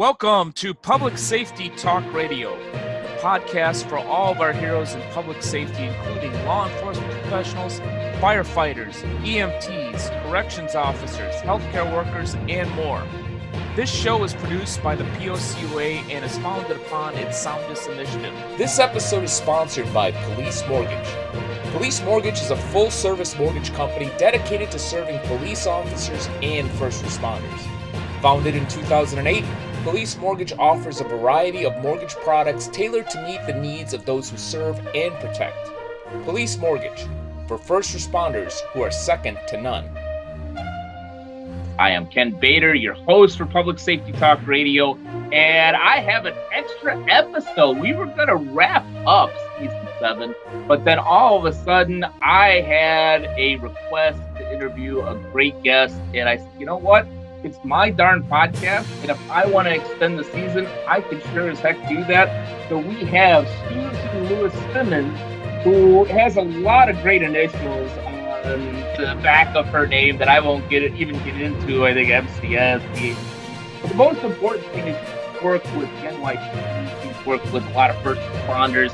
Welcome to Public Safety Talk Radio, a podcast for all of our heroes in public safety, including law enforcement professionals, firefighters, EMTs, corrections officers, healthcare workers, and more. This show is produced by the POCUA and is founded upon its Soundness Initiative. This episode is sponsored by Police Mortgage. Police Mortgage is a full-service mortgage company dedicated to serving police officers and first responders. Founded in 2008, Police Mortgage offers a variety of mortgage products tailored to meet the needs of those who serve and protect. Police Mortgage, for first responders who are second to none. I am Ken Bader, your host for Public Safety Talk Radio, and I have an extra episode. We were going to wrap up Season 7, but then all of a sudden I had a request to interview a great guest, and I said, you know what? It's my darn podcast, and if I want to extend the season, I can sure as heck do that. So we have Susan Lewis-Simmons, who has a lot of great initials on the back of her name that I won't even get into. I think MCS. But the most important thing is she's worked with NYC. She's worked with a lot of first responders,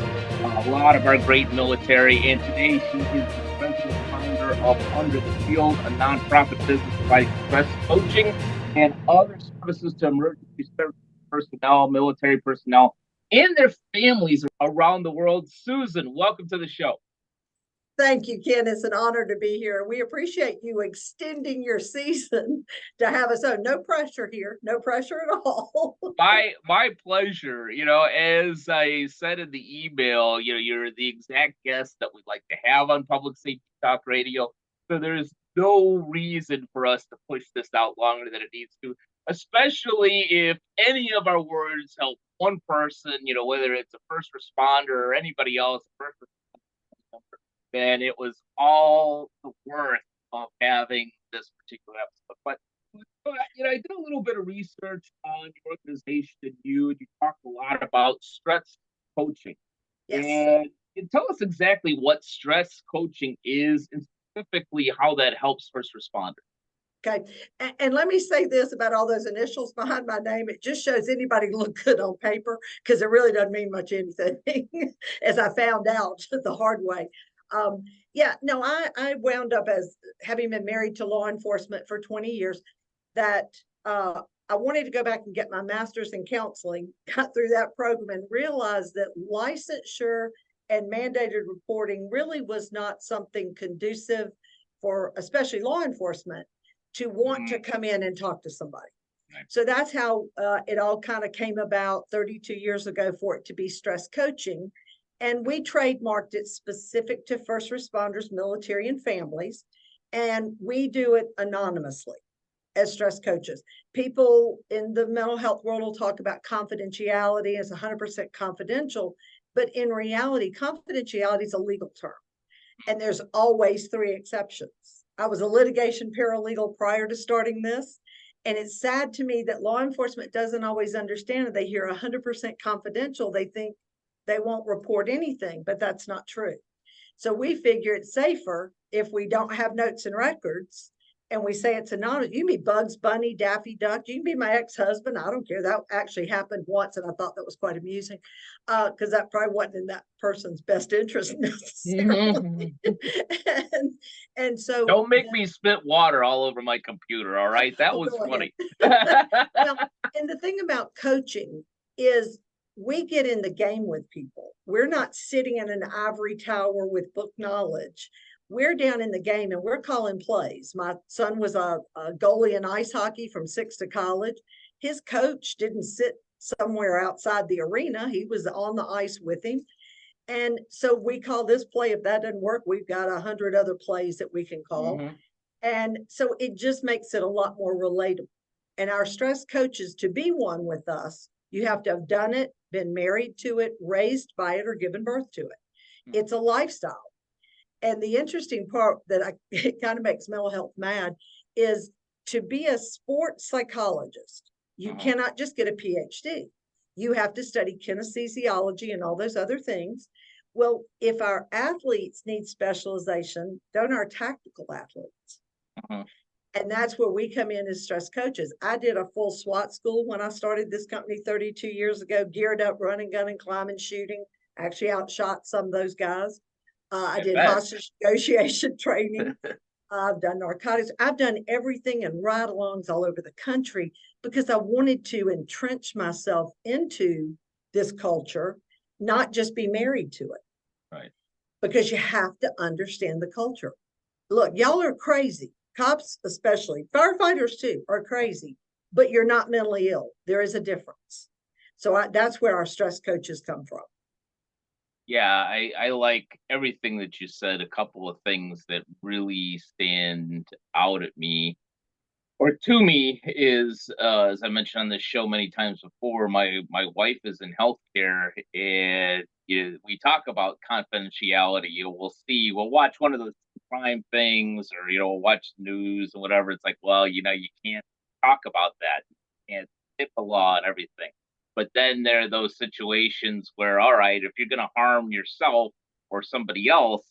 a lot of our great military, and today she is the president and founder of Under the Field, a nonprofit business providing stress coaching and other services to emergency service personnel, military personnel, and their families around the world. Susan, welcome to the show. Thank you, Ken. It's an honor to be here. We appreciate you extending your season to have us on. No pressure here. No pressure at all. My pleasure. You know, as I said in the email, you know, you're the exact guest that we'd like to have on Public Safety Talk Radio. So there's no reason for us to push this out longer than it needs to, especially if any of our words help one person, you know, whether it's a first responder or anybody else, then it was all the worth of having this particular episode. But, you know, I did a little bit of research on your organization. You talked a lot about stress coaching. Yes. And tell us exactly what stress coaching is and specifically how that helps first responders. Okay. And let me say this about all those initials behind my name. It just shows anybody look good on paper because it really doesn't mean much anything, as I found out the hard way. I wound up as having been married to law enforcement for 20 years that I wanted to go back and get my master's in counseling, got through that program and realized that licensure and mandated reporting really was not something conducive for especially law enforcement to want to come in and talk to somebody. Right. So that's how it all kind of came about 32 years ago for it to be stress coaching. And we trademarked it specific to first responders, military, and families. And we do it anonymously as stress coaches. People in the mental health world will talk about confidentiality as 100% confidential. But in reality, confidentiality is a legal term. And there's always 3 exceptions. I was a litigation paralegal prior to starting this. And it's sad to me that law enforcement doesn't always understand it. They hear 100% confidential. They think they won't report anything, but that's not true. So we figure it's safer if we don't have notes and records and we say it's anonymous. You can be Bugs Bunny, Daffy Duck. You can be my ex-husband. I don't care. That actually happened once, and I thought that was quite amusing because that probably wasn't in that person's best interest necessarily. and so don't make me spit water all over my computer. All right, that was funny. Well, and the thing about coaching is we get in the game with people. We're not sitting in an ivory tower with book knowledge. We're down in the game and we're calling plays. My son was a goalie in ice hockey from 6 to college. His coach didn't sit somewhere outside the arena. He was on the ice with him. And so we call this play. If that doesn't work, we've got 100 other plays that we can call. Mm-hmm. And so it just makes it a lot more relatable. And our stress coaches, to be one with us, you have to have done it, been married to it, raised by it, or given birth to it. It's a lifestyle. And the interesting part that it kind of makes mental health mad is to be a sports psychologist, you cannot just get a PhD. You have to study kinesiology and all those other things. Well, if our athletes need specialization, don't our tactical athletes? And that's where we come in as stress coaches. I did a full SWAT school when I started this company 32 years ago, geared up, running, gunning, climbing, shooting. Actually outshot some of those guys. I did bet. hostage negotiation training. I've done narcotics. I've done everything and ride-alongs all over the country because I wanted to entrench myself into this culture, not just be married to it. Right. Because you have to understand the culture. Look, y'all are crazy. Cops, especially, firefighters too, are crazy, but you're not mentally ill. There is a difference. So that's where our stress coaches come from. Yeah, I like everything that you said. A couple of things that really stand out at me or to me is, as I mentioned on this show many times before, my wife is in healthcare, and we talk about confidentiality. We'll watch one of those crime things, or we'll watch the news and whatever. It's like, well, you can't talk about that. You can't hit the law and everything. But then there are those situations where, all right, if you're going to harm yourself or somebody else,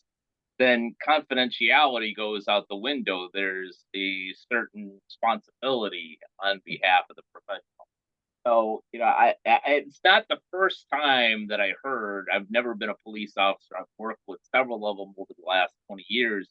then confidentiality goes out the window. There's a certain responsibility on behalf of the professional. So, it's not the first time that I heard. I've never been a police officer. I've worked with several of them over the last 20 years.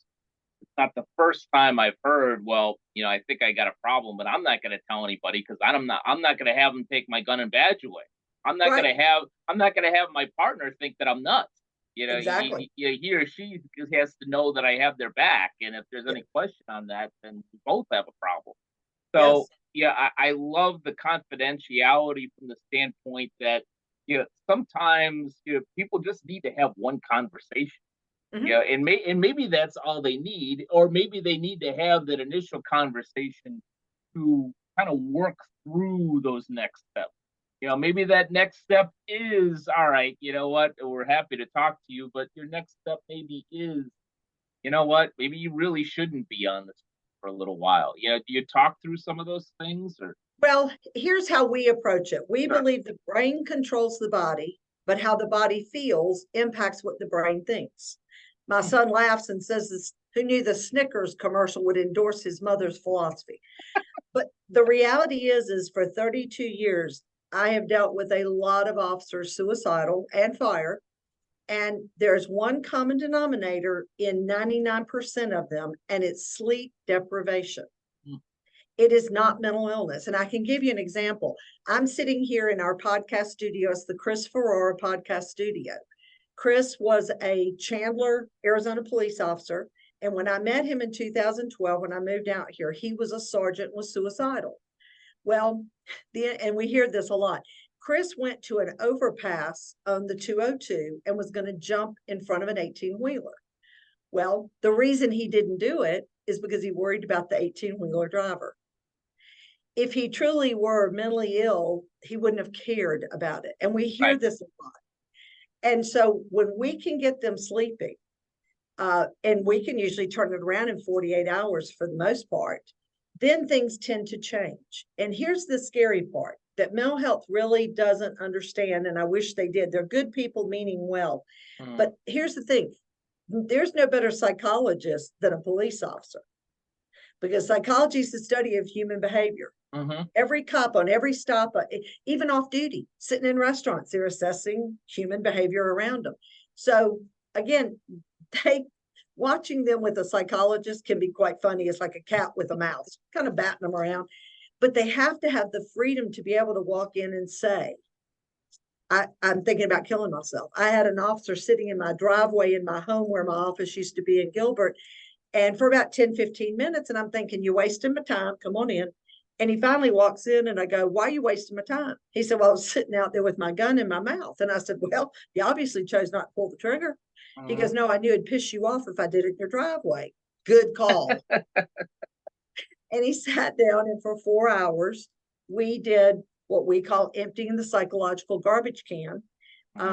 It's not the first time I've heard, well, I think I got a problem, but I'm not going to tell anybody because I'm not going to have them take my gun and badge away. I'm not Right. going to have my partner think that I'm nuts. Exactly. He or she has to know that I have their back, and if there's any question on that, then we both have a problem. So, Yes. I love the confidentiality from the standpoint that sometimes people just need to have one conversation. Mhm. And maybe that's all they need, or maybe they need to have that initial conversation to kind of work through those next steps. Maybe that next step is, all right, you know what, we're happy to talk to you, but your next step maybe is, you know what, maybe you really shouldn't be on this for a little while. Do you talk through some of those things, or? Well, here's how we approach it. We Sure. believe the brain controls the body, but how the body feels impacts what the brain thinks. My son laughs and says this, who knew the Snickers commercial would endorse his mother's philosophy? But the reality is for 32 years, I have dealt with a lot of officers suicidal and fire. And there's one common denominator in 99% of them, and it's sleep deprivation. Mm. It is not mental illness. And I can give you an example. I'm sitting here in our podcast studio. It's the Chris Ferrara podcast studio. Chris was a Chandler, Arizona police officer. And when I met him in 2012, when I moved out here, he was a sergeant, was suicidal. Well, and we hear this a lot. Chris went to an overpass on the 202 and was going to jump in front of an 18-wheeler. Well, the reason he didn't do it is because he worried about the 18-wheeler driver. If he truly were mentally ill, he wouldn't have cared about it. And we hear Right. this a lot. And so when we can get them sleeping, and we can usually turn it around in 48 hours for the most part, then things tend to change. And here's the scary part that mental health really doesn't understand, and I wish they did. They're good people meaning well. Mm. But here's the thing, there's no better psychologist than a police officer, because psychology is the study of human behavior. Mm-hmm. Every cop on every stop, even off duty, sitting in restaurants, they're assessing human behavior around them. So again, watching them with a psychologist can be quite funny. It's like a cat with a mouse, kind of batting them around. But they have to have the freedom to be able to walk in and say, I'm thinking about killing myself. I had an officer sitting in my driveway in my home where my office used to be in Gilbert, and for about 10, 15 minutes, and I'm thinking, you're wasting my time. Come on in. And he finally walks in, and I go, why are you wasting my time? He said, well, I was sitting out there with my gun in my mouth. And I said, well, you obviously chose not to pull the trigger. Mm-hmm. He goes, no, I knew it'd piss you off if I did it in your driveway. Good call. And he sat down, and for 4 hours, we did what we call emptying the psychological garbage can,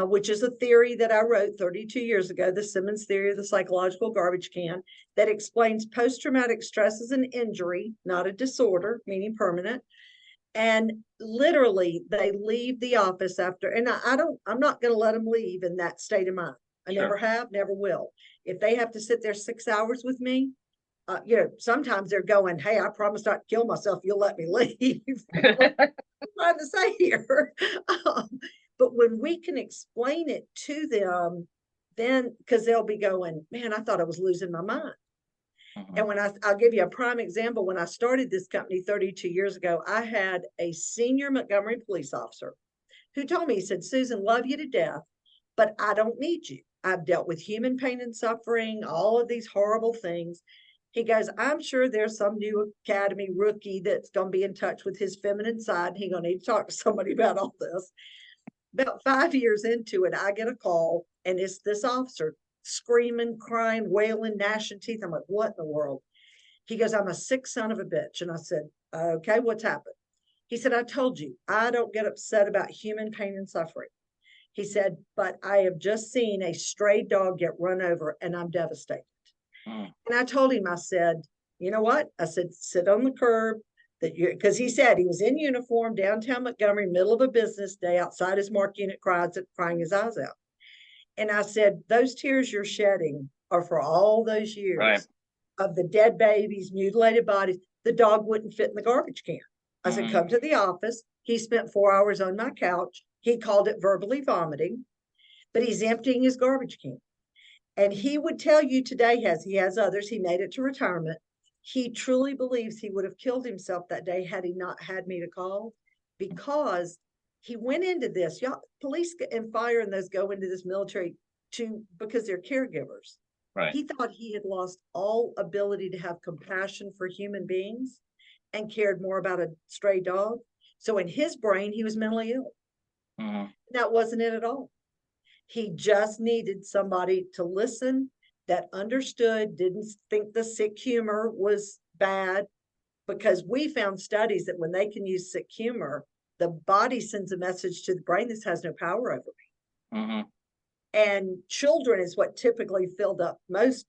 which is a theory that I wrote 32 years ago, the Simmons theory of the psychological garbage can, that explains post-traumatic stress as an injury, not a disorder, meaning permanent. And literally they leave the office after, and I'm not going to let them leave in that state of mind. I Sure. never have, never will. If they have to sit there 6 hours with me, sometimes they're going, hey, I promise not to kill myself. You'll let me leave. What I'm trying to say here. But when we can explain it to them, then because they'll be going, man, I thought I was losing my mind. And when I'll give you a prime example, when I started this company 32 years ago, I had a senior Montgomery police officer who told me, he said, Susan, love you to death, but I don't need you. I've dealt with human pain and suffering, all of these horrible things. He goes, I'm sure there's some new academy rookie that's going to be in touch with his feminine side. And he's going to need to talk to somebody about all this. About 5 years into it, I get a call, and it's this officer screaming, crying, wailing, gnashing teeth. I'm like, what in the world? He goes, I'm a sick son of a bitch. And I said, okay, what's happened? He said, I told you, I don't get upset about human pain and suffering. He said, but I have just seen a stray dog get run over and I'm devastated. And I told him, I said, you know what? I said, sit on the curb. Because he said he was in uniform downtown Montgomery, middle of a business day, outside his marked unit, crying his eyes out. And I said, those tears you're shedding are for all those years of the dead babies, mutilated bodies. The dog wouldn't fit in the garbage can. I said, come to the office. He spent 4 hours on my couch. He called it verbally vomiting, but he's emptying his garbage can. And he would tell you today, he has others, he made it to retirement. He truly believes he would have killed himself that day had he not had me to call, because he went into this. Y'all, police and fire and those go into this military because they're caregivers. Right. He thought he had lost all ability to have compassion for human beings and cared more about a stray dog. So in his brain, he was mentally ill. That wasn't it at all. He just needed somebody to listen that understood, didn't think the sick humor was bad, because we found studies that when they can use sick humor, the body sends a message to the brain, this has no power over me. And children is what typically filled up most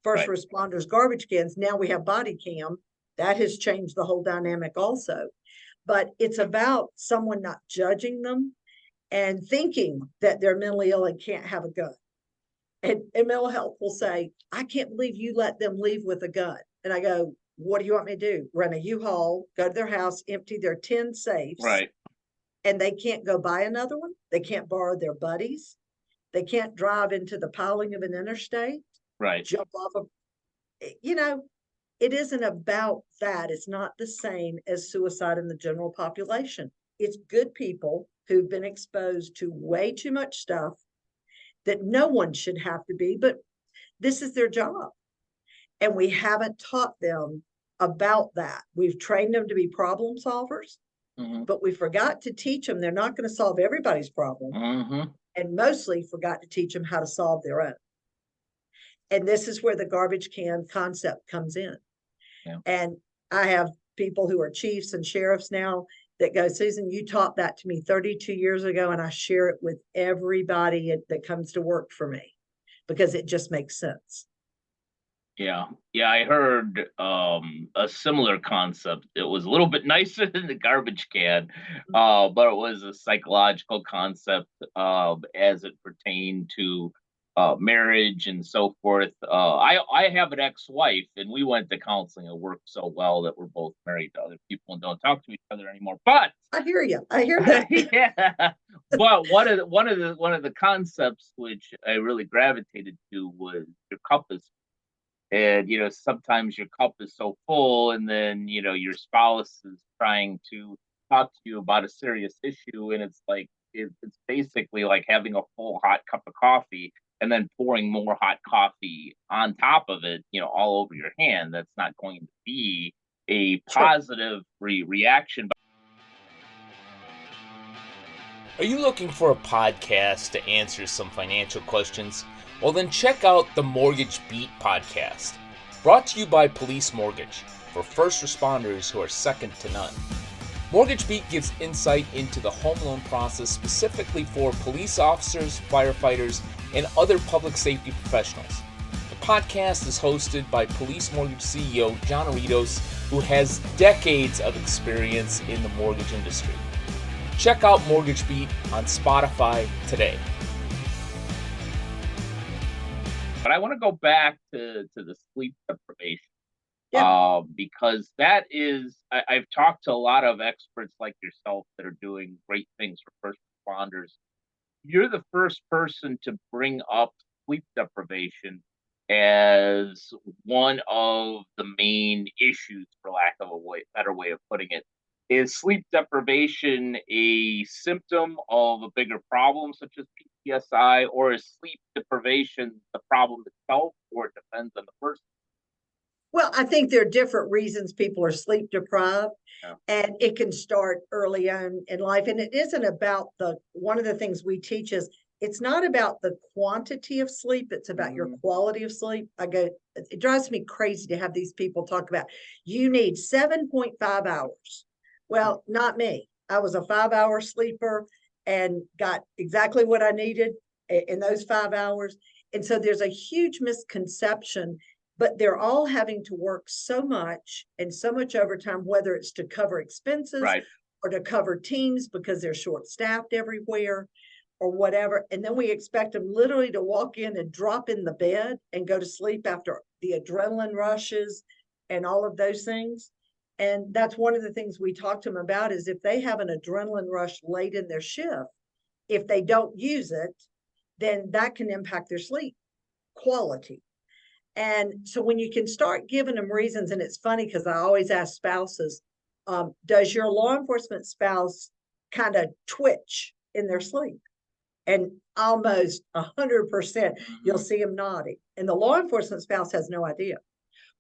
first responders' garbage cans. Now we have body cam. That has changed the whole dynamic also. But it's about someone not judging them and thinking that they're mentally ill and can't have a gun. And mental health will say, I can't believe you let them leave with a gun. And I go, what do you want me to do? Run a U-Haul, go to their house, empty their 10 safes. Right. And they can't go buy another one. They can't borrow their buddies. They can't drive into the piling of an interstate. Right. Jump off of, it isn't about that. It's not the same as suicide in the general population. It's good people who've been exposed to way too much stuff that no one should have to be, but this is their job. And we haven't taught them about that. We've trained them to be problem solvers, but we forgot to teach them they're not going to solve everybody's problem, and mostly forgot to teach them how to solve their own. And this is where the garbage can concept comes in. And I have people who are chiefs and sheriffs now that go, Susan, you taught that to me 32 years ago, and I share it with everybody that comes to work for me because it just makes sense. Yeah, I heard a similar concept. It was a little bit nicer than the garbage can, but it was a psychological concept as it pertained to marriage and so forth. I have an ex-wife, and we went to counseling. It worked so well that we're both married to other people and don't talk to each other anymore. But I hear you. I hear that. Yeah. But one of the concepts which I really gravitated to was your cup is. And sometimes your cup is so full, and then your spouse is trying to talk to you about a serious issue, and it's like it's basically like having a full hot cup of coffee and then pouring more hot coffee on top of it, all over your hand. That's not going to be a positive reaction. Are you looking for a podcast to answer some financial questions? Well, then check out the Mortgage Beat podcast, brought to you by Police Mortgage, for first responders who are second to none. Mortgage Beat gives insight into the home loan process specifically for police officers, firefighters, and other public safety professionals. The podcast is hosted by Police Mortgage CEO John Aritos, who has decades of experience in the mortgage industry. Check out Mortgage Beat on Spotify today. But I want to go back to the sleep deprivation. Because that is, I've talked to a lot of experts like yourself that are doing great things for first responders. You're the first person to bring up sleep deprivation as one of the main issues, for lack of a better way of putting it. Is sleep deprivation a symptom of a bigger problem, such as PTSI, or is sleep deprivation the problem itself, or it depends on the person? Well, I think there are different reasons people are sleep deprived, Yeah. and it can start early on in life. And it isn't about one of the things we teach is it's not about the quantity of sleep, it's about your quality of sleep. It drives me crazy to have these people talk about you need 7.5 hours. Well, not me. I was a 5-hour sleeper and got exactly what I needed in those 5 hours. And so there's a huge misconception, but they're all having to work so much and so much overtime, whether it's to cover expenses Right. or to cover teams because they're short staffed everywhere or whatever. And then we expect them literally to walk in and drop in the bed and go to sleep after the adrenaline rushes and all of those things. And that's one of the things we talk to them about is if they have an adrenaline rush late in their shift, if they don't use it, then that can impact their sleep quality. And so when you can start giving them reasons, and it's funny because I always ask spouses, does your law enforcement spouse kind of twitch in their sleep? And almost 100%, you'll see them nodding. And the law enforcement spouse has no idea.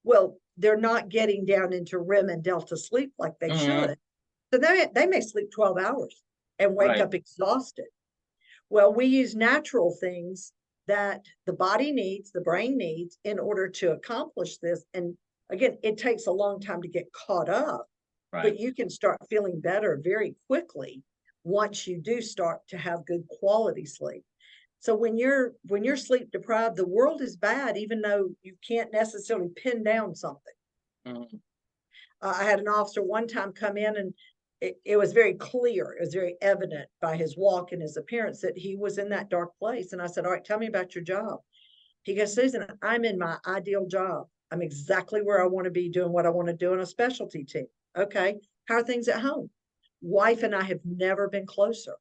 Well, they're not getting down into REM and delta sleep like they should. So they may sleep 12 hours and wake up exhausted. Well, we use natural things that the body needs, the brain needs in order to accomplish this. And again, it takes a long time to get caught up, but you can start feeling better very quickly once you do start to have good quality sleep. So when you're sleep deprived, the world is bad, even though you can't necessarily pin down something. I had an officer one time come in and it was very clear, it was very evident by his walk and his appearance that he was in that dark place. And I said, all right, tell me about your job. He goes, Susan, I'm in my ideal job. I'm exactly where I want to be doing what I want to do in a specialty team. Okay, how are things at home? Wife and I have never been closer.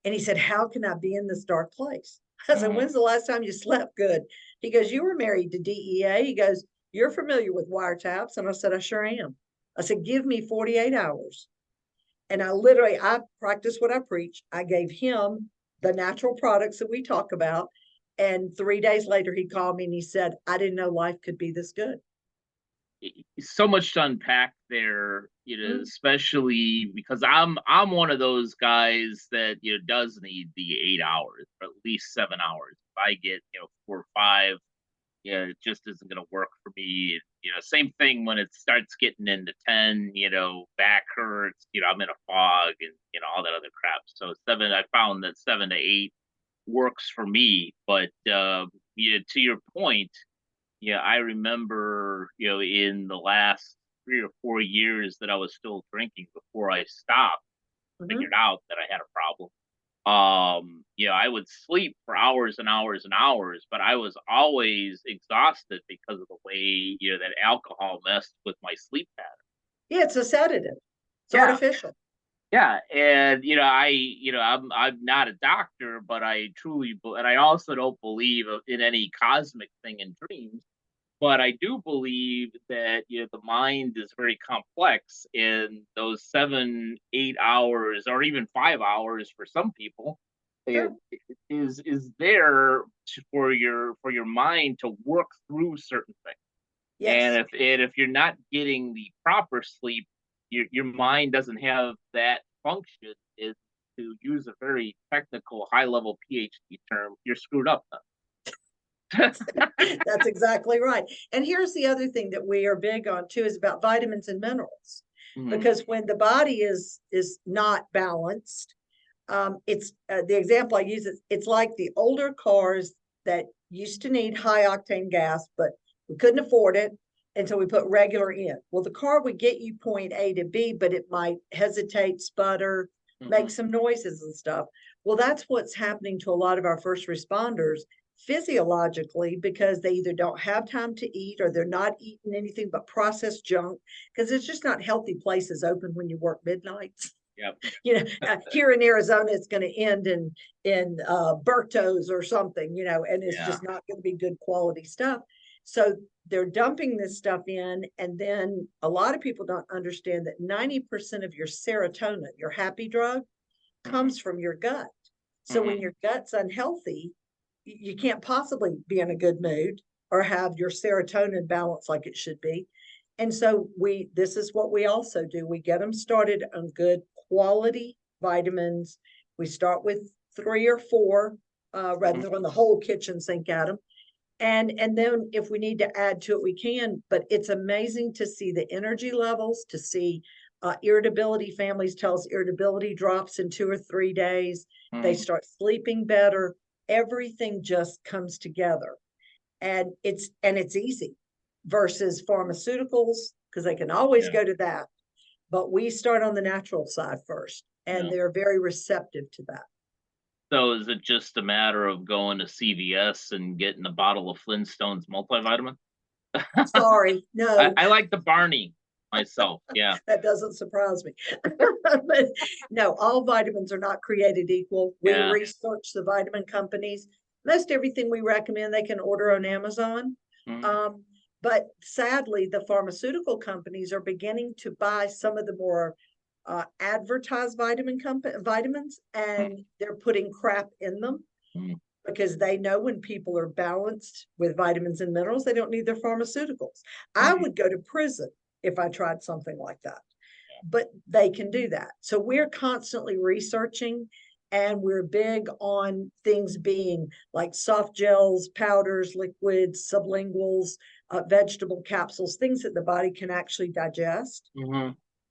And he said, how can I be in this dark place? I said, when's the last time you slept good? He goes, you were married to DEA. He goes, you're familiar with wiretaps. And I said, I sure am. I said, give me 48 hours. And I practiced what I preach. I gave him the natural products that we talk about. And 3 days later, he called me and he said, I didn't know life could be this good. So much to unpack there, especially because I'm one of those guys that does need the 8 hours, or at least 7 hours. If I get 4 or 5, it just isn't going to work for me. Same thing when it starts getting into 10. Back hurts. I'm in a fog and all that other crap. So 7, I found that 7 to 8 works for me. But to your point. Yeah, I remember, in the last 3 or 4 years that I was still drinking before I stopped, figured out that I had a problem. I would sleep for hours and hours and hours, but I was always exhausted because of the way, that alcohol messed with my sleep pattern. Yeah, it's a sedative. It's artificial. Yeah, and I'm not a doctor, but I truly, and I also don't believe in any cosmic thing in dreams. But I do believe that the mind is very complex, and those 7, 8 hours, or even 5 hours for some people, is there for your mind to work through certain things. Yes. And if you're not getting the proper sleep, your mind doesn't have that function. Is to use a very technical, high level PhD term, you're screwed up then. That's exactly right. And here's the other thing that we are big on too is about vitamins and minerals. Because when the body is not balanced, it's the example I use is it's like the older cars that used to need high octane gas, but we couldn't afford it. And so we put regular in. Well, the car would get you point A to B, but it might hesitate, sputter, make some noises and stuff. Well, that's what's happening to a lot of our first responders. physiologically because they either don't have time to eat or they're not eating anything but processed junk, because it's just not healthy places open when you work midnights. Yep. Here in Arizona, it's going to end in Berto's or something, and it's just not going to be good quality stuff. So they're dumping this stuff in, and then a lot of people don't understand that 90% of your serotonin, your happy drug, comes from your gut. So when your gut's unhealthy, you can't possibly be in a good mood or have your serotonin balance like it should be. And so this is what we also do. We get them started on good quality vitamins. We start with 3 or 4, rather than throwing the whole kitchen sink at them. And then if we need to add to it, we can. But it's amazing to see the energy levels, to see irritability. Families tell us irritability drops in 2 or 3 days. They start sleeping better. Everything just comes together, and it's easy versus pharmaceuticals, because they can always go to that. But we start on the natural side first, and they're very receptive to that. So is it just a matter of going to CVS and getting a bottle of Flintstones multivitamin? Sorry, no. I like the Barney myself. Yeah. That doesn't surprise me. But no, all vitamins are not created equal. We research the vitamin companies. Most everything we recommend, they can order on Amazon. But sadly, the pharmaceutical companies are beginning to buy some of the more advertised vitamins, and they're putting crap in them because they know when people are balanced with vitamins and minerals, they don't need their pharmaceuticals. I would go to prison if I tried something like that, but they can do that. So we're constantly researching, and we're big on things being like soft gels, powders, liquids, sublinguals, vegetable capsules, things that the body can actually digest.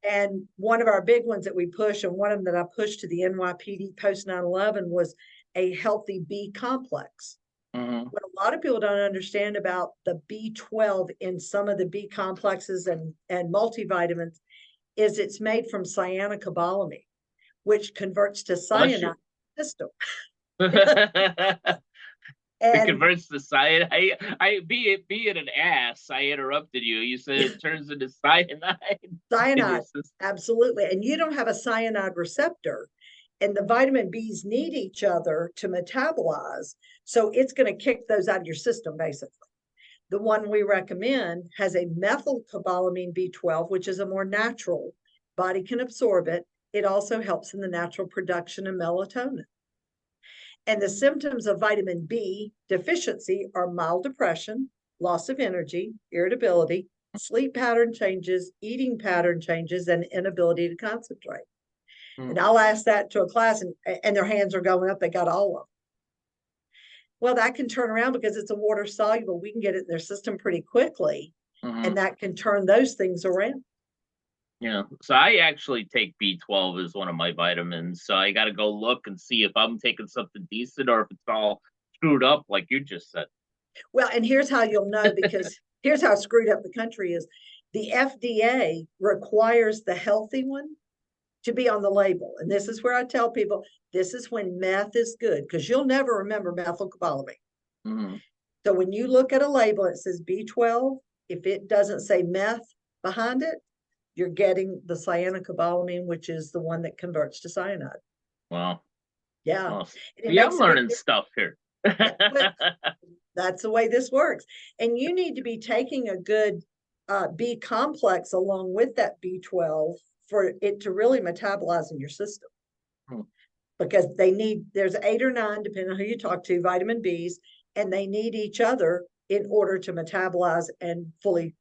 And one of our big ones that we push, and one of them that I pushed to the NYPD post 9/11, was a healthy B complex. What a lot of people don't understand about the B12 in some of the B complexes and multivitamins is it's made from cyanocobalamin, which converts to cyanide in the system. It converts to cyanide. Be it an ass, I interrupted you. You said it turns into cyanide. Cyanide, absolutely. And you don't have a cyanide receptor. And the vitamin Bs need each other to metabolize. So it's going to kick those out of your system, basically. The one we recommend has a methylcobalamin B12, which is a more natural. Body can absorb it. It also helps in the natural production of melatonin. And the symptoms of vitamin B deficiency are mild depression, loss of energy, irritability, sleep pattern changes, eating pattern changes, and inability to concentrate. And I'll ask that to a class, and their hands are going up. They got all of them. Well, that can turn around because it's a water soluble. We can get it in their system pretty quickly, and that can turn those things around. Yeah. So I actually take B12 as one of my vitamins. So I got to go look and see if I'm taking something decent or if it's all screwed up, like you just said. Well, and here's how you'll know, because here's how screwed up the country is. The FDA requires the healthy one to be on the label. And this is where I tell people, this is when meth is good, because you'll never remember methylcobalamin. So when you look at a label, it says B12. If it doesn't say meth behind it, you're getting the cyanocobalamin, which is the one that converts to cyanide. Wow. Yeah. Well, yeah, I'm learning stuff here. That's the way this works. And you need to be taking a good B complex along with that B12 for it to really metabolize in your system. Because there's 8 or 9, depending on who you talk to, vitamin Bs, and they need each other in order to metabolize and fully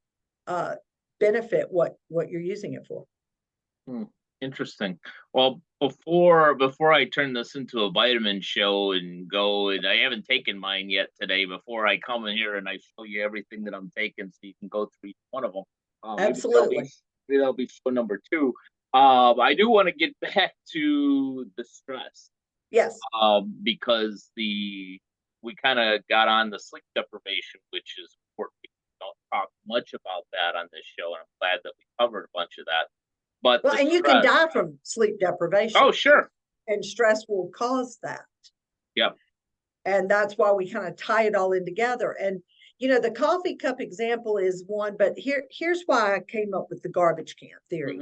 benefit what you're using it for. Interesting. Well, before I turn this into a vitamin show and go, and I haven't taken mine yet today, before I come in here and I show you everything that I'm taking so you can go through each one of them. Absolutely. Maybe that'll be show number 2. I do want to get back to the stress. Yes. Because we kind of got on the sleep deprivation, which is important. We don't talk much about that on this show, and I'm glad that we covered a bunch of that. But well, and you can die from sleep deprivation. Oh, sure. And stress will cause that. Yep. And that's why we kind of tie it all in together. And, the coffee cup example is one, but here's why I came up with the garbage can theory.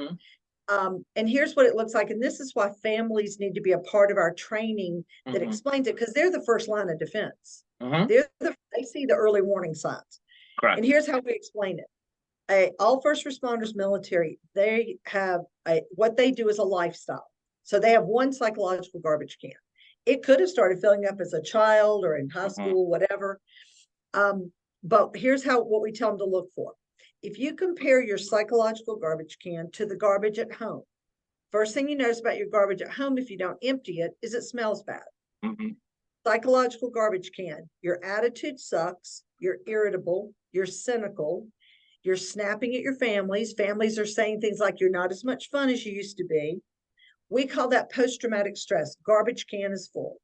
And here's what it looks like. And this is why families need to be a part of our training that explains it, because they're the first line of defense. They see the early warning signs. Correct. And here's how we explain it. All first responders, military, they have what they do is a lifestyle. So they have one psychological garbage can. It could have started filling up as a child or in high school, whatever. But here's what we tell them to look for. If you compare your psychological garbage can to the garbage at home, first thing you notice about your garbage at home, if you don't empty it, is it smells bad. Psychological garbage can, your attitude sucks, you're irritable, you're cynical, you're snapping at your families. Families are saying things like, you're not as much fun as you used to be. We call that post-traumatic stress. Garbage can is full.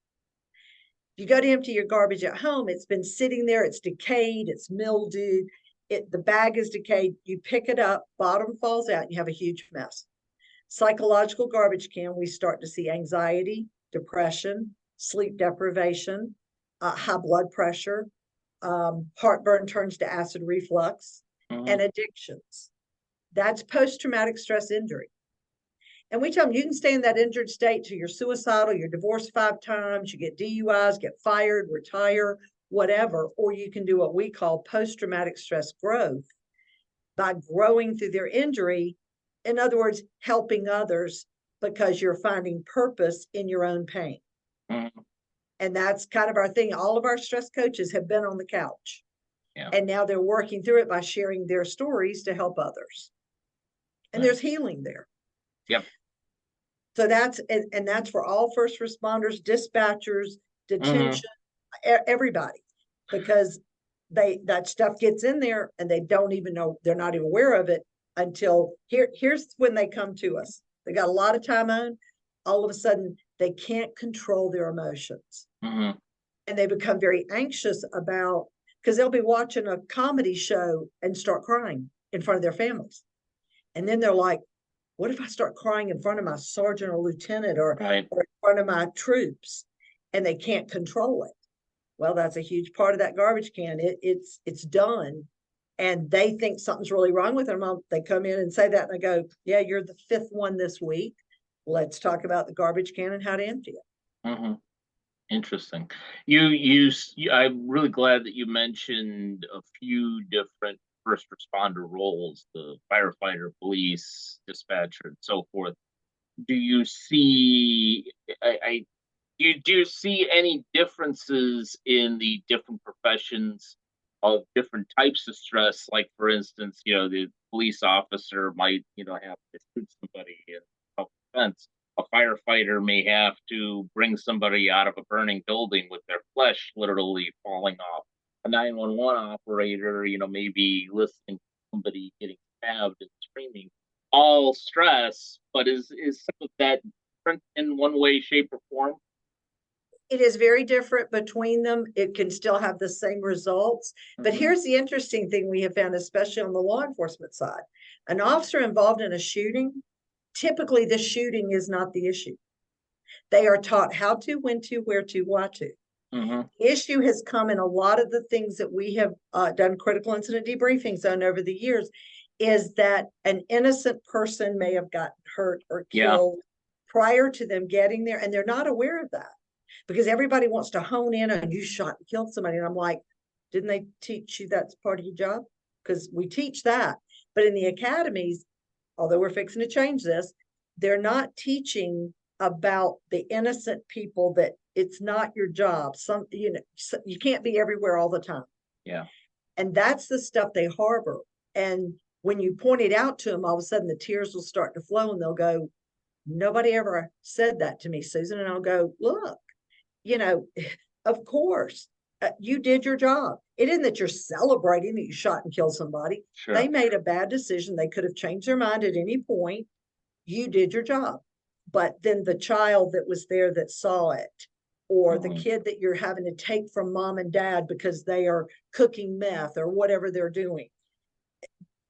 If you go to empty your garbage at home, it's been sitting there, it's decayed, it's mildewed, the bag is decayed, you pick it up, bottom falls out, and you have a huge mess. Psychological garbage can, we start to see anxiety, depression, sleep deprivation, high blood pressure, heartburn turns to acid reflux, and addictions. That's post-traumatic stress injury. And we tell them you can stay in that injured state till you're suicidal, you're divorced 5 times, you get DUIs, get fired, retire, whatever, or you can do what we call post-traumatic stress growth by growing through their injury. In other words, helping others because you're finding purpose in your own pain. And that's kind of our thing. All of our stress coaches have been on the couch. And now they're working through it by sharing their stories to help others. And there's healing there. So that's for all first responders, dispatchers, detention, everybody, because that stuff gets in there and they don't even know, they're not even aware of it until here's when they come to us. They got a lot of time on, all of a sudden they can't control their emotions. And they become very anxious about, because they'll be watching a comedy show and start crying in front of their families. And then they're like, what if I start crying in front of my sergeant or lieutenant or in front of my troops, and they can't control it? Well, that's a huge part of that garbage can. It's done. And they think something's really wrong with them. They come in and say that, and I go, yeah, you're the 5th one this week. Let's talk about the garbage can and how to empty it. Interesting. I'm really glad that you mentioned a few different first responder roles, the firefighter, police, dispatcher, and so forth. Do you see do you see any differences in the different professions of different types of stress? Like, for instance, the police officer might, have to shoot somebody in self-defense. A firefighter may have to bring somebody out of a burning building with their flesh literally falling off. A 911 operator, maybe listening to somebody getting stabbed and screaming. All stress, but is some of that different in one way, shape, or form? It is very different between them. It can still have the same results. But here's the interesting thing we have found, especially on the law enforcement side. An officer involved in a shooting, typically the shooting is not the issue. They are taught how to, when to, where to, why to. The issue has come in a lot of the things that we have done critical incident debriefings on over the years, is that an innocent person may have gotten hurt or killed prior to them getting there, and they're not aware of that because everybody wants to hone in on you shot and killed somebody. And I'm like, didn't they teach you that's part of your job? Because we teach that. But in the academies, although we're fixing to change this, they're not teaching about the innocent people, that it's not your job. You can't be everywhere all the time. And that's the stuff they harbor. And when you point it out to them, all of a sudden the tears will start to flow and they'll go, nobody ever said that to me, Susan. And I'll go, look, of course, you did your job. It isn't that you're celebrating that you shot and killed somebody. They made a bad decision. They could have changed their mind at any point. You did your job. But then the child that was there that saw it, or the kid that you're having to take from mom and dad because they are cooking meth or whatever they're doing,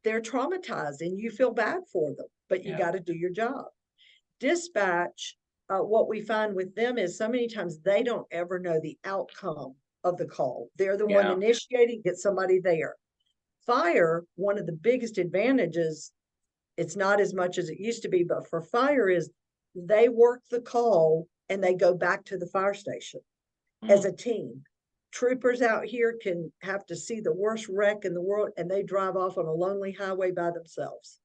they're traumatized and you feel bad for them, but you got to do your job. Dispatch, what we find with them is so many times they don't ever know the outcome of the call. They're the one Yeah. initiating, get somebody there. Fire, one of the biggest advantages, it's not as much as it used to be, but for fire is they work the call and they go back to the fire station as a team. Troopers out here can have to see the worst wreck in the world and they drive off on a lonely highway by themselves.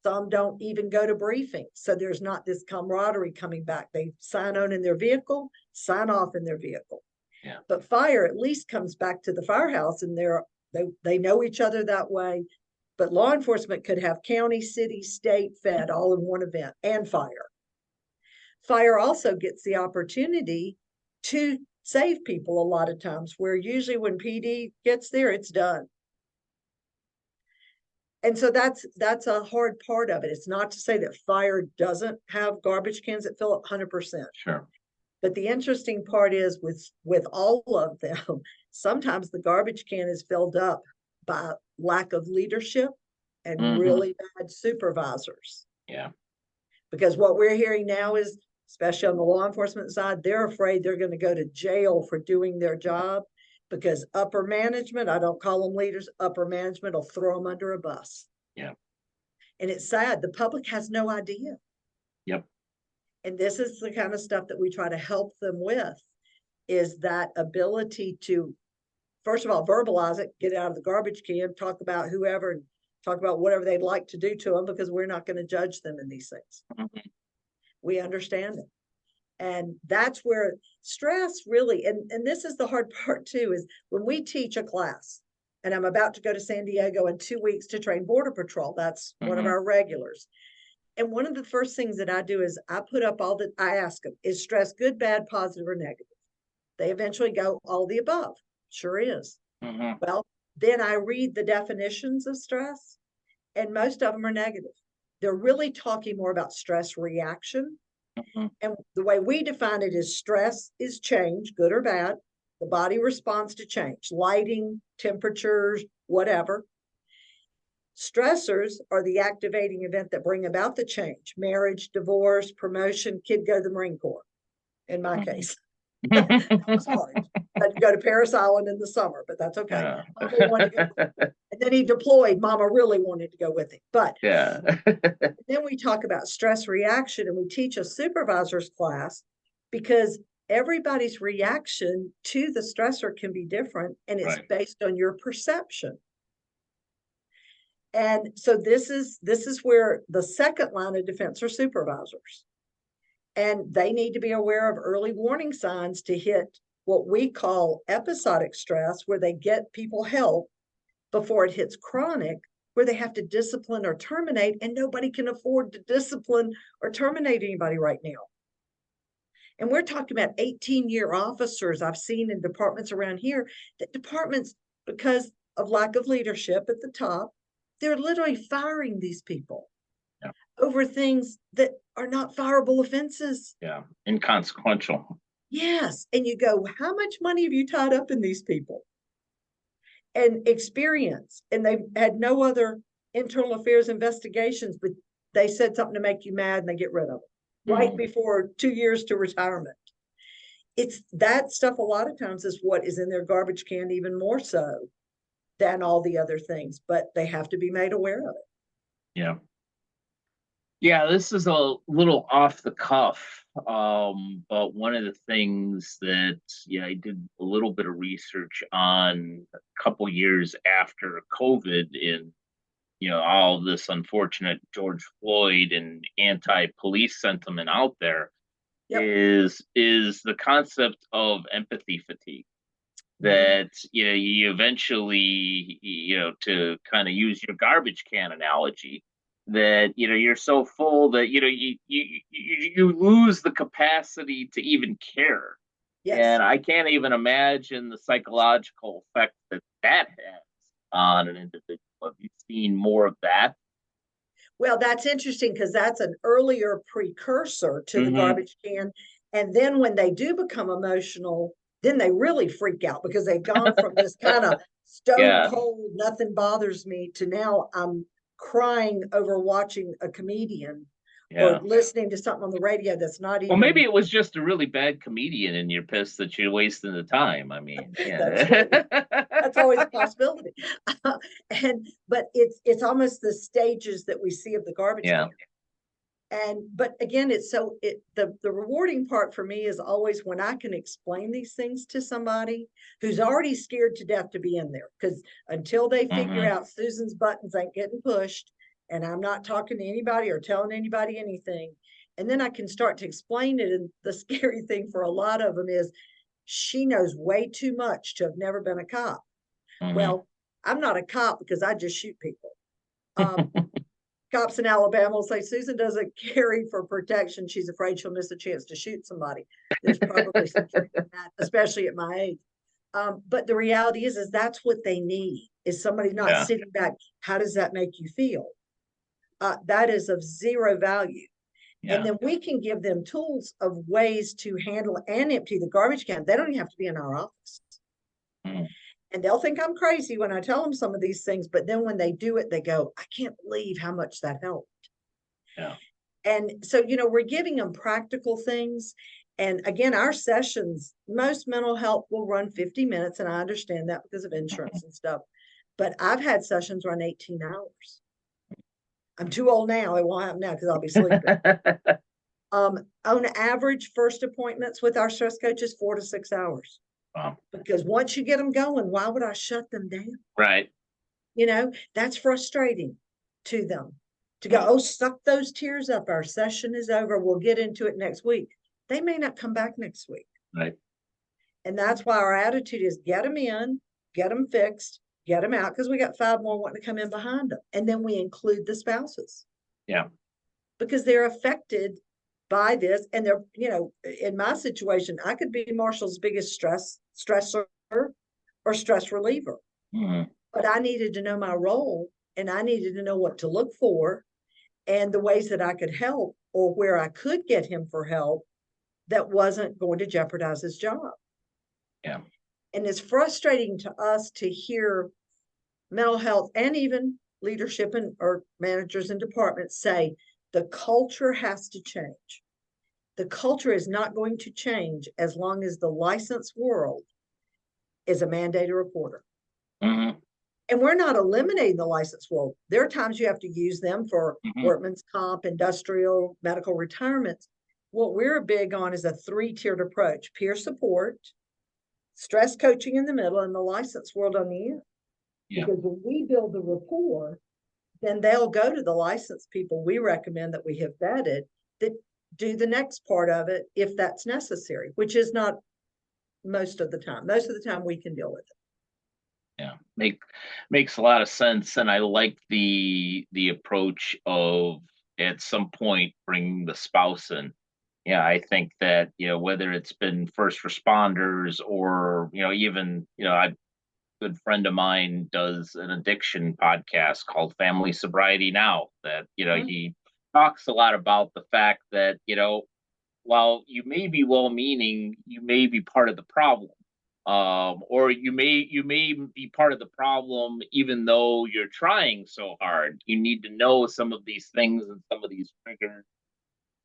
Some don't even go to briefing. So there's not this camaraderie coming back. They sign on in their vehicle, sign off in their vehicle. Yeah. But fire at least comes back to the firehouse and they know each other that way. But law enforcement could have county, city, state, fed all in one event, and fire. Fire also gets the opportunity to save people a lot of times, where usually when PD gets there, it's done. And so that's a hard part of it. It's not to say that fire doesn't have garbage cans that fill up 100%. Sure. But the interesting part is with all of them, sometimes the garbage can is filled up by lack of leadership and really bad supervisors. Yeah. Because what we're hearing now is, especially on the law enforcement side, they're afraid they're going to go to jail for doing their job because upper management, I don't call them leaders, upper management will throw them under a bus. Yeah. And it's sad. The public has no idea. Yep. And this is the kind of stuff that we try to help them with, is that ability to, first of all, verbalize it, get it out of the garbage can, talk about whoever, and talk about whatever they'd like to do to them, because we're not going to judge them in these things. We understand it. And that's where stress really, and this is the hard part too, is when we teach a class, and I'm about to go to San Diego in 2 weeks to train Border Patrol. That's one of our regulars. And one of the first things that I do is I put up I ask them, is stress good, bad, positive, or negative? They eventually go, all the above. Sure is. Well, then I read the definitions of stress, and most of them are negative. They're really talking more about stress reaction. And the way we define it is stress is change, good or bad. The body responds to change, lighting, temperatures, whatever. Stressors are the activating event that bring about the change: marriage, divorce, promotion, kid go to the Marine Corps. In my case, that was hard. I had to go to Paris Island in the summer, but that's okay. Mama wanted to go. And then he deployed. Mama really wanted to go with him. But yeah. then we talk about stress reaction, and we teach a supervisor's class, because everybody's reaction to the stressor can be different, and it's based on your perception. And so this is where the second line of defense are supervisors. And they need to be aware of early warning signs to hit what we call episodic stress, where they get people help before it hits chronic, where they have to discipline or terminate, and nobody can afford to discipline or terminate anybody right now. And we're talking about 18-year officers I've seen in departments around here, that departments, because of lack of leadership at the top, they're literally firing these people over things that are not fireable offenses. Yeah, inconsequential. Yes. And you go, how much money have you tied up in these people? And experience. And they've had no other internal affairs investigations, but they said something to make you mad and they get rid of it right before 2 years to retirement. It's that stuff a lot of times is what is in their garbage can, even more so than all the other things, but they have to be made aware of it. Yeah. Yeah, this is a little off the cuff, but one of the things that I did a little bit of research on a couple years after COVID, in all this unfortunate George Floyd and anti-police sentiment out there, is the concept of empathy fatigue. That you eventually, to kind of use your garbage can analogy, that you're so full that you lose the capacity to even care. And I can't even imagine the psychological effect that has on an individual. Have you seen more of that? Well, that's interesting, because that's an earlier precursor to the garbage can. And then when they do become emotional, then they really freak out, because they've gone from this kind of stone cold, nothing bothers me, to now I'm crying over watching a comedian or listening to something on the radio that's not even. Well, maybe it was just a really bad comedian and you're pissed that you're wasting the time. I mean, That's true. That's always a possibility. But it's almost the stages that we see of the garbage Yeah. can. But again, the rewarding part for me is always when I can explain these things to somebody who's already scared to death to be in there, because until they figure out Susan's buttons ain't getting pushed, and I'm not talking to anybody or telling anybody anything, and then I can start to explain it. And the scary thing for a lot of them is she knows way too much to have never been a cop. Well, I'm not a cop because I just shoot people. Cops in Alabama will say Susan doesn't carry for protection. She's afraid she'll miss a chance to shoot somebody. There's probably some truth in that, especially at my age. But the reality is that's what they need, is somebody not sitting back. How does that make you feel? That is of zero value. And then we can give them tools of ways to handle and empty the garbage can. They don't even have to be in our office. And they'll think I'm crazy when I tell them some of these things, but then when they do it, they go, I can't believe how much that helped. Yeah. And so, we're giving them practical things. And again, our sessions, most mental health will run 50 minutes. And I understand that because of insurance and stuff. But I've had sessions run 18 hours. I'm too old now. It won't happen now because I'll be sleeping. On average, first appointments with our stress coaches, 4 to 6 hours. Wow. Because once you get them going, why would I shut them down? Right. That's frustrating to them to go, oh, suck those tears up. Our session is over. We'll get into it next week. They may not come back next week. Right. And that's why our attitude is get them in, get them fixed, get them out, because we got 5 more wanting to come in behind them. And then we include the spouses. Yeah. Because they're affected by this. And they're, in my situation, I could be Marshall's biggest stressor or stress reliever. But I needed to know my role, and I needed to know what to look for and the ways that I could help, or where I could get him for help that wasn't going to jeopardize his job. Yeah. And it's frustrating to us to hear mental health and even leadership or managers and departments say the culture has to change. The culture is not going to change as long as the licensed world is a mandated reporter. And we're not eliminating the licensed world. There are times you have to use them for workman's comp, industrial, medical retirements. What we're big on is a 3-tiered approach: peer support, stress coaching in the middle, and the licensed world on the end. Because when we build the rapport, then they'll go to the licensed people we recommend that we have vetted that do the next part of it if that's necessary, which is not most of the time. Most of the time we can deal with it. Yeah, makes a lot of sense, and I like the approach of at some point bringing the spouse in. Yeah, I think that whether it's been first responders or even a good friend of mine does an addiction podcast called Family Sobriety Now. That he talks a lot about the fact that while you may be well-meaning, you may be part of the problem. Or you may be part of the problem even though you're trying so hard. You need to know some of these things and some of these triggers.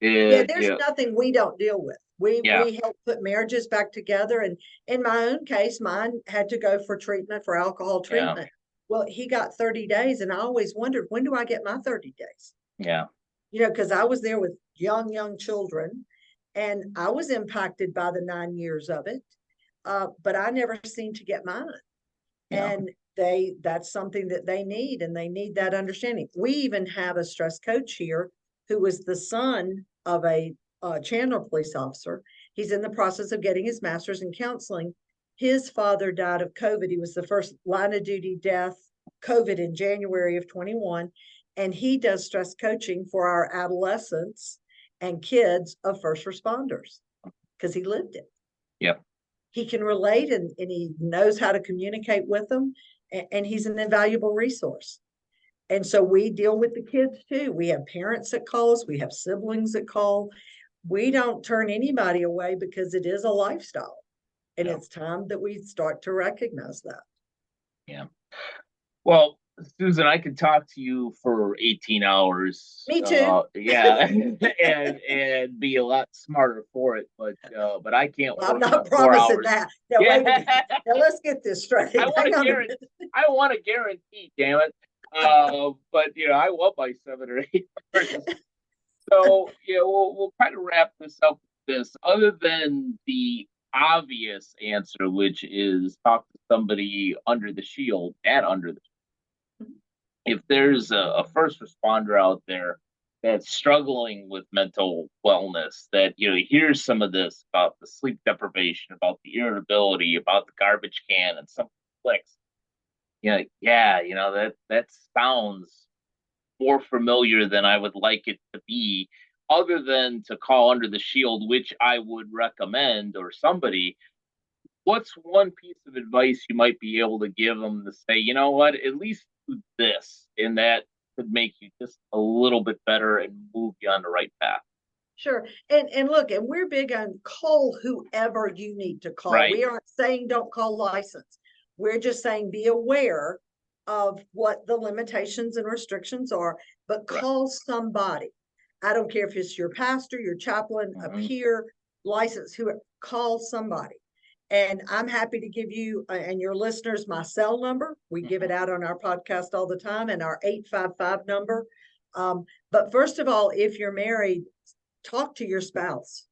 There's nothing we don't deal with. We help put marriages back together. And in my own case, mine had to go for treatment, for alcohol treatment. Well, he got 30 days, and I always wondered, when do I get my 30 days? Yeah. Because I was there with young children, and I was impacted by the 9 years of it. But I never seemed to get mine. And that's something that they need, and they need that understanding. We even have a stress coach here who was the son of a Chandler police officer. He's in the process of getting his master's in counseling. His father died of COVID. He was the first line of duty death, COVID, in January of 21. And he does stress coaching for our adolescents and kids of first responders because he lived it. Yep. He can relate, and he knows how to communicate with them, and he's an invaluable resource. And so we deal with the kids too. We have parents that call us. We have siblings that call. We don't turn anybody away because it is a lifestyle. And it's time that we start to recognize that. Yeah. Well, Susan, I could talk to you for 18 hours. Me too. Yeah, and be a lot smarter for it, but I can't Well, I'm work not 4 promising hours. that. Now, Yeah, wait a minute. Now, let's get this straight. I want Hang to on a guarantee. minute. I want to guarantee. Damn it. But I want my 7 or 8 hours. So we'll kind of wrap this up with this. Other than the obvious answer, which is talk to somebody under the shield and under the, if there's a first responder out there that's struggling with mental wellness, that here's some of this about the sleep deprivation, about the irritability, about the garbage can, and some clicks. That sounds more familiar than I would like it to be, other than to call under the shield, which I would recommend, or somebody. What's one piece of advice you might be able to give them to say, you know what, at least do this, and that could make you just a little bit better and move you on the right path? Sure. And look, and we're big on call whoever you need to call. Right. We aren't saying don't call license. We're just saying be aware of what the limitations and restrictions are, but call somebody. I don't care if it's your pastor, your chaplain, a peer, license, whoever, call somebody. And I'm happy to give you and your listeners my cell number. We give it out on our podcast all the time, and our 855 number. But first of all, if you're married, talk to your spouse,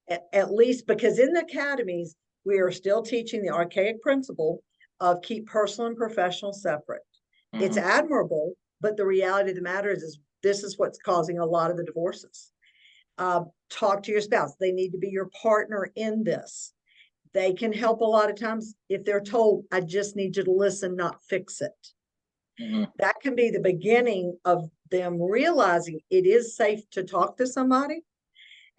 at least, because in the academies, we are still teaching the archaic principle of keep personal and professional separate. It's admirable, but the reality of the matter is this is what's causing a lot of the divorces. Talk to your spouse. They need to be your partner in this. They can help a lot of times if they're told, I just need you to listen, not fix it. That can be the beginning of them realizing it is safe to talk to somebody,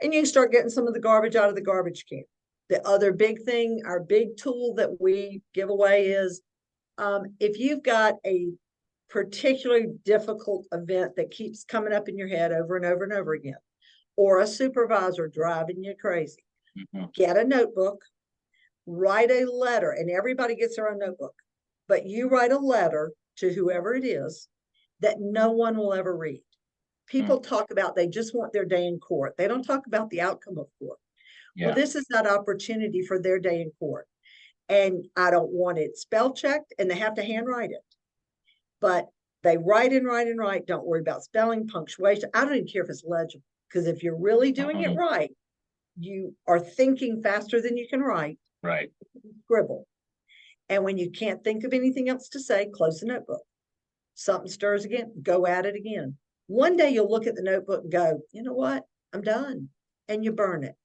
and you can start getting some of the garbage out of the garbage can. The other big thing, our big tool that we give away is if you've got a particularly difficult event that keeps coming up in your head over and over and over again, or a supervisor driving you crazy, get a notebook, write a letter, and everybody gets their own notebook, but you write a letter to whoever it is that no one will ever read. People talk about they just want their day in court. They don't talk about the outcome of court. Well, this is that opportunity for their day in court. And I don't want it spell checked, and they have to handwrite it. But they write and write and write. Don't worry about spelling, punctuation. I don't even care if it's legible, because if you're really doing it right, you are thinking faster than you can write. Right. Scribble. And when you can't think of anything else to say, close the notebook. Something stirs again, go at it again. One day you'll look at the notebook and go, you know what? I'm done. And you burn it.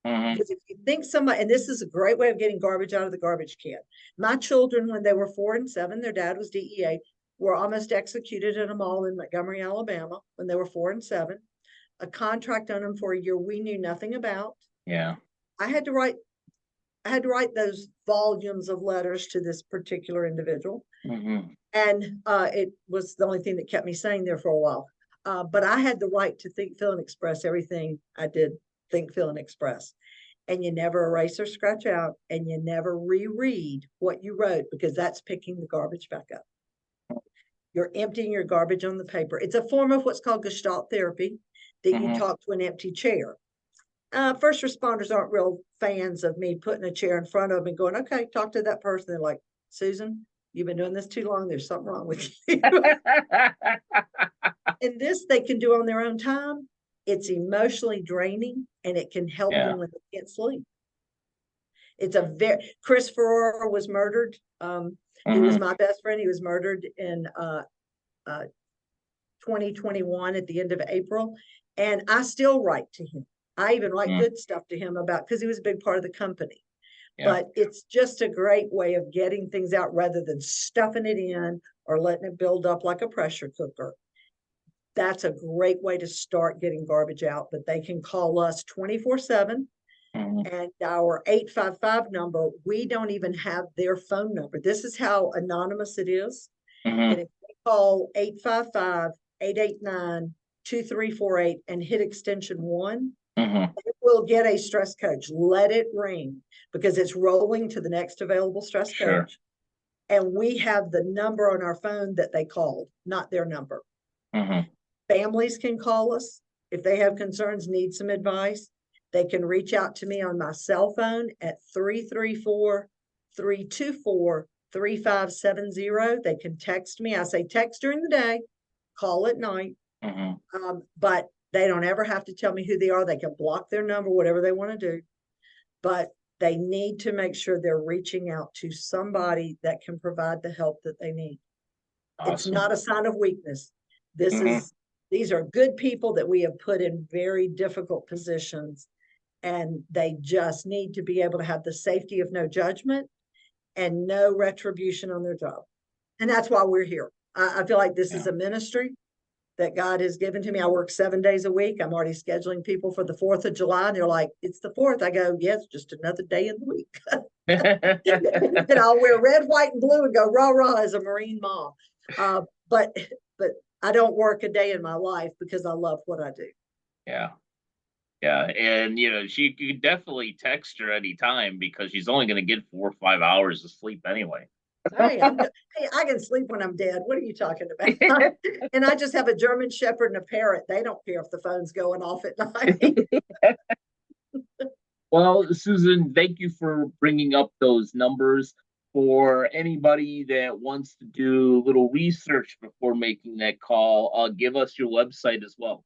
Because if you think somebody, and this is a great way of getting garbage out of the garbage can. My children, when they were 4 and 7, their dad was DEA, were almost executed at a mall in Montgomery, Alabama, when they were 4 and 7. A contract on them for a year we knew nothing about. Yeah. I had to write those volumes of letters to this particular individual. And it was the only thing that kept me sane there for a while. But I had the right to think, feel, and express everything I did think, feel, and express. And you never erase or scratch out, and you never reread what you wrote, because that's picking the garbage back up. You're emptying your garbage on the paper. It's a form of what's called Gestalt therapy, that you talk to an empty chair. First responders aren't real fans of me putting a chair in front of them and going, okay, talk to that person. They're like, Susan, you've been doing this too long. There's something wrong with you. And this they can do on their own time. It's emotionally draining, and it can help them when they can't sleep. It's Chris Ferrara was murdered. He was my best friend. He was murdered in 2021 at the end of April. And I still write to him. I even write good stuff to him about, because he was a big part of the company. But it's just a great way of getting things out rather than stuffing it in or letting it build up like a pressure cooker. That's a great way to start getting garbage out. But they can call us 24/7. And our 855 number, we don't even have their phone number. This is how anonymous it is. And if they call 855-889-2348 and hit extension 1, it will get a stress coach. Let it ring, because it's rolling to the next available stress coach. and we have the number on our phone that they called, not their number. Mhm. Families can call us if they have concerns, need some advice. They can reach out to me on my cell phone at 334-324-3570. They can text me. I say text during the day, call at night. Mhm. But they don't ever have to tell me who they are. They can block their number, whatever they want to do. But they need to make sure they're reaching out to somebody that can provide the help that they need. It's Awesome. not a sign of weakness. Mhm. These are good people that we have put in very difficult positions, and they just need to be able to have the safety of no judgment and no retribution on their job. And that's why we're here. I feel like this is Yeah. a ministry that God has given to me. I work 7 days a week. I'm already scheduling people for the 4th of July. And they're like, it's the 4th. I go, yes, just another day in the week. And I'll wear red, white, and blue and go rah rah as a Marine mom. But I don't work a day in my life because I love what I do. Yeah. Yeah. And she could definitely text her anytime because she's only going to get 4 or 5 hours of sleep anyway. Hey, I can sleep when I'm dead. What are you talking about? And I just have a German Shepherd and a parrot. They don't care if the phone's going off at night. Well, Susan, thank you for bringing up those numbers. For anybody that wants to do a little research before making that call, give us your website as well.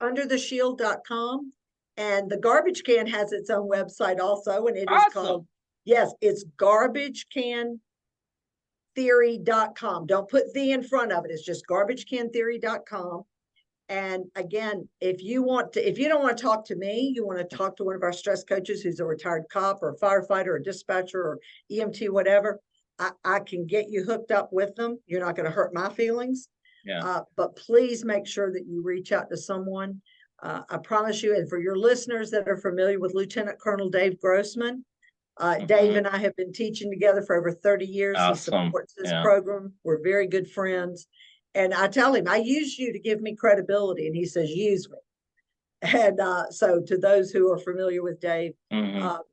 Undertheshield.com. And the garbage can has its own website also, and it is Awesome. called, yes, it's garbagecantheory.com. Don't put the in front of it. It's just garbagecantheory.com. And again, if you don't want to talk to me, you want to talk to one of our stress coaches who's a retired cop or a firefighter or dispatcher or EMT, whatever, I can get you hooked up with them. You're not going to hurt my feelings. Yeah. But please make sure that you reach out to someone. I promise you, and for your listeners that are familiar with Lieutenant Colonel Dave Grossman, Dave and I have been teaching together for over 30 years. He Awesome. supports this Yeah. program. We're very good friends. And I tell him, I use you to give me credibility. And he says, use me. And so to those who are familiar with Dave,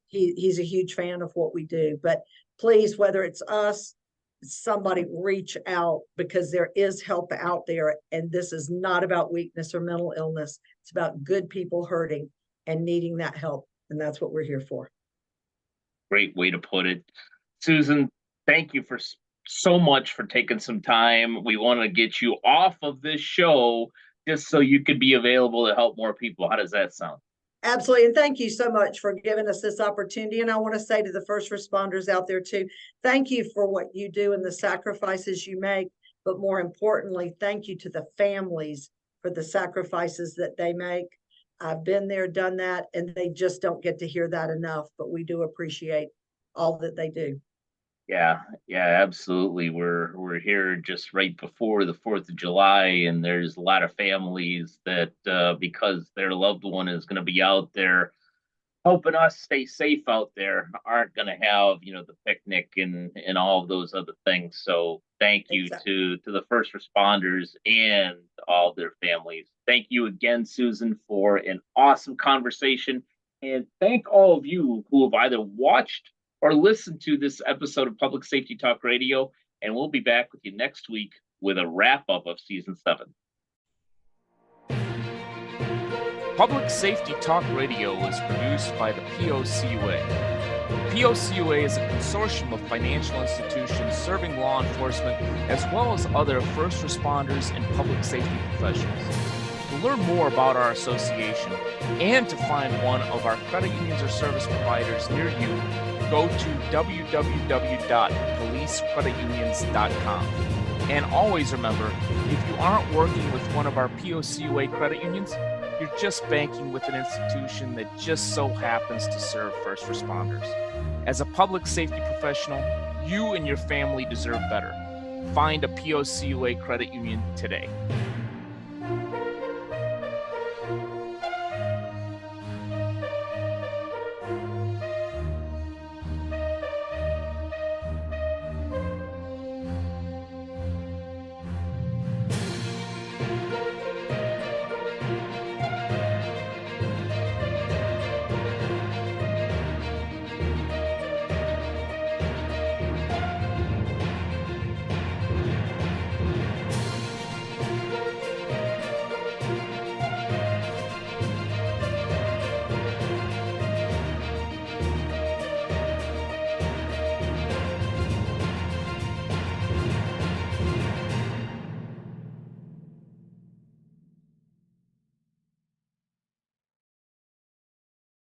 he's a huge fan of what we do. But please, whether it's us, somebody reach out, because there is help out there. And this is not about weakness or mental illness. It's about good people hurting and needing that help. And that's what we're here for. Great way to put it. Susan, thank you for so much for taking some time. We want to get you off of this show just so you could be available to help more people. How does that sound? Absolutely. And thank you so much for giving us this opportunity. And I want to say to the first responders out there too, thank you for what you do and the sacrifices you make. But more importantly, thank you to the families for the sacrifices that they make. I've been there, done that, and they just don't get to hear that enough. But we do appreciate all that they do. Yeah, absolutely. We're here just right before the 4th of July, and there's a lot of families that because their loved one is going to be out there helping us stay safe out there, aren't going to have the picnic and all of those other things. So thank you to the first responders and all their families. Thank you again, Susan, for an awesome conversation, and thank all of you who have either watched or listen to this episode of Public Safety Talk Radio, and we'll be back with you next week with a wrap-up of Season 7. Public Safety Talk Radio is produced by the POCUA. POCUA is a consortium of financial institutions serving law enforcement as well as other first responders and public safety professionals. To learn more about our association and to find one of our credit unions or service providers near you, go to www.policecreditunions.com. And always remember, if you aren't working with one of our POCUA credit unions, you're just banking with an institution that just so happens to serve first responders. As a public safety professional, you and your family deserve better. Find a POCUA credit union today.